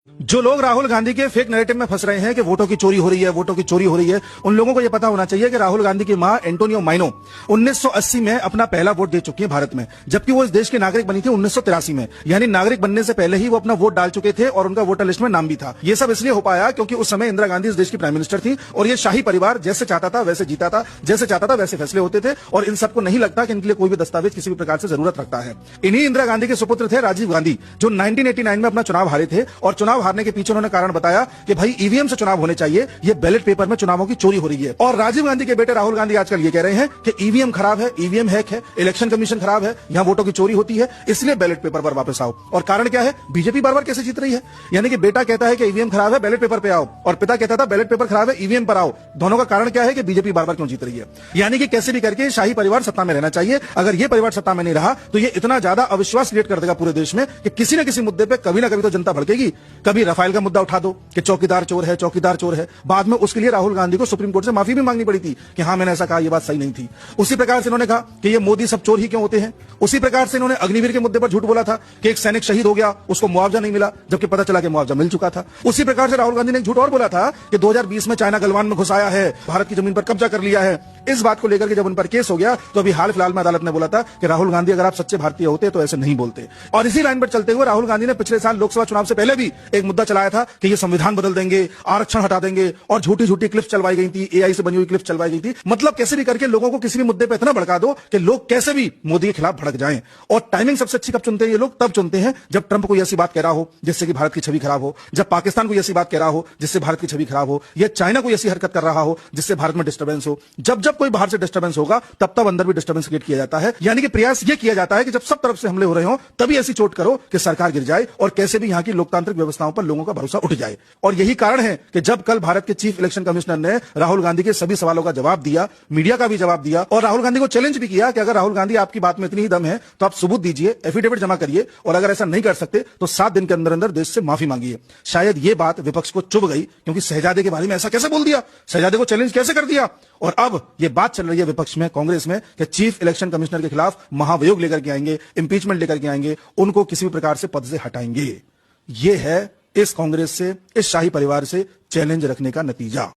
जो लोग राहुल गांधी के फेक नैरेटिव में फंस रहे हैं कि वोटों की चोरी हो रही है, वोटों की चोरी हो रही है, उन लोगों को यह पता होना चाहिए कि राहुल गांधी की मां एंटोनियो माइनो 1980 में अपना पहला वोट दे चुकी है भारत में, जबकि वो इस देश की नागरिक बनी थी 1983 में। यानी नागरिक बनने से पहले ही वो अपना वोट डाल चुके थे और उनका वोटर लिस्ट में नाम भी था। ये सब इसलिए हो पाया क्योंकि उस समय इंदिरा गांधी इस देश की प्राइम मिनिस्टर थी और ये शाही परिवार जैसे चाहता था वैसे जीता था, जैसे चाहता था वैसे फैसले होते थे और इन सबको नहीं लगता कि इनके लिए कोई भी दस्तावेज किसी भी प्रकार से जरूरत रखता है। इन्हीं इंदिरा गांधी के सुपुत्र थे राजीव गांधी, जो 1989 में अपना चुनाव हारे थे और चुनाव हारने के पीछे उन्होंने कारण बताया कि भाई ईवीएम से चुनाव होने चाहिए, ये बैलेट पेपर में चुनावों की चोरी हो रही है। और राजीव गांधी के बेटे राहुल गांधी आजकल ये कह रहे हैं कि ईवीएम खराब है, ईवीएम हैक है, इलेक्शन कमीशन खराब है, यहां वोटों की चोरी होती है, इसलिए बैलेट पेपर पर वापस आओ। और कारण क्या है? बीजेपी बार बार कैसे जीत रही है? यानी कि बेटा कहता है कि ईवीएम खराब है, बैलेट पेपर पे आओ, और पिता कहता था बैलेट पेपर खराब है, ईवीएम पर आओ। दोनों का कारण क्या है कि बीजेपी बार बार क्यों जीत रही है? यानी कि कैसे भी करके शाही परिवार सत्ता में रहना चाहिए। अगर ये परिवार सत्ता में नहीं रहा तो ये इतना ज्यादा अविश्वास क्रिएट कर देगा पूरे देश में कि किसी न किसी मुद्दे पे कभी ना कभी तो जनता भड़केगी। कभी राफेल का मुद्दा उठा दो कि चौकीदार चोर है, चौकीदार चोर है, बाद में उसके लिए राहुल गांधी को सुप्रीम कोर्ट से माफी भी मांगनी पड़ी थी कि हाँ मैंने ऐसा कहा, ये बात सही नहीं थी। उसी प्रकार से इन्होंने कहा कि ये मोदी सब चोर ही क्यों होते हैं। उसी प्रकार से इन्होंने अग्निवीर के मुद्दे पर झूठ बोला था कि एक सैनिक शहीद हो गया, उसको मुआवजा नहीं मिला, जबकि पता चला कि मुआवजा मिल चुका था। उसी प्रकार से राहुल गांधी ने एक झूठ और बोला था कि 2020 में चाइना गलवान में घुस आया है, भारत की जमीन पर कब्जा कर लिया है। इस बात को लेकर के जब उन पर केस हो गया तो अभी हाल फिलहाल में अदालत ने बोला था कि राहुल गांधी अगर आप सच्चे भारतीय होते तो ऐसे नहीं बोलते। और इसी लाइन पर चलते हुए राहुल गांधी ने पिछले साल लोकसभा चुनाव से पहले भी एक मुद्दा चलाया था कि ये संविधान बदल देंगे, आरक्षण हटा देंगे, और झूठी झूठी क्लिप चलवाई गई थी, एआई से बनी हुई क्लिप चलवाई गई थी। मतलब कैसे भी करके लोगों को किसी भी मुद्दे पर इतना भड़का दो कि लोग कैसे भी मोदी के खिलाफ भड़क जाएं। और टाइमिंग सबसे अच्छी कब चुनते हैं ये लोग? तब चुनते हैं जब ट्रंप कोई ऐसी बात कह रहा हो जिससे कि भारत की छवि खराब हो, जब पाकिस्तान कोई ऐसी बात कह रहा हो जिससे भारत की छवि खराब हो, या चाइना कोई ऐसी हरकत कर रहा हो जिससे भारत में डिस्टर्बेंस हो। जब जब कोई बाहर से डिस्टर्बेंस होगा तब तब अंदर भी डिस्टर्बेंस क्रिएट किया जाता है। यानी कि प्रयास ये किया जाता है कि जब सब तरफ से हमले हो रहे हो तभी ऐसी चोट करो कि सरकार गिर जाए और कैसे भी यहां की लोकतांत्रिक व्यवस्थाओं पर लोगों का भरोसा उठ जाए। और यही कारण है कि जब कल भारत के चीफ इलेक्शन कमिश्नर ने राहुल गांधी के सभी सवालों का जवाब दिया, मीडिया का भी जवाब दिया, और राहुल गांधी को चैलेंज भी किया कि अगर राहुल गांधी आपकी बात में इतनी ही दम है तो आप सबूत दीजिए, एफिडेविट जमा करिए, और अगर ऐसा नहीं कर सकते तो 7 दिन के अंदर अंदर देश से माफी मांगिए। शायद ये बात विपक्ष को चुभ गई क्योंकि शहजादे के बारे में ऐसा कैसे बोल दिया, शहजादे को चैलेंज कैसे कर दिया। और अब ये बात चल रही है विपक्ष में, कांग्रेस में, कि चीफ इलेक्शन कमिश्नर के खिलाफ महाभियोग लेकर के आएंगे, इंपीचमेंट लेकर के आएंगे, उनको किसी भी प्रकार से पद से हटाएंगे। ये है इस कांग्रेस से, इस शाही परिवार से चैलेंज रखने का नतीजा।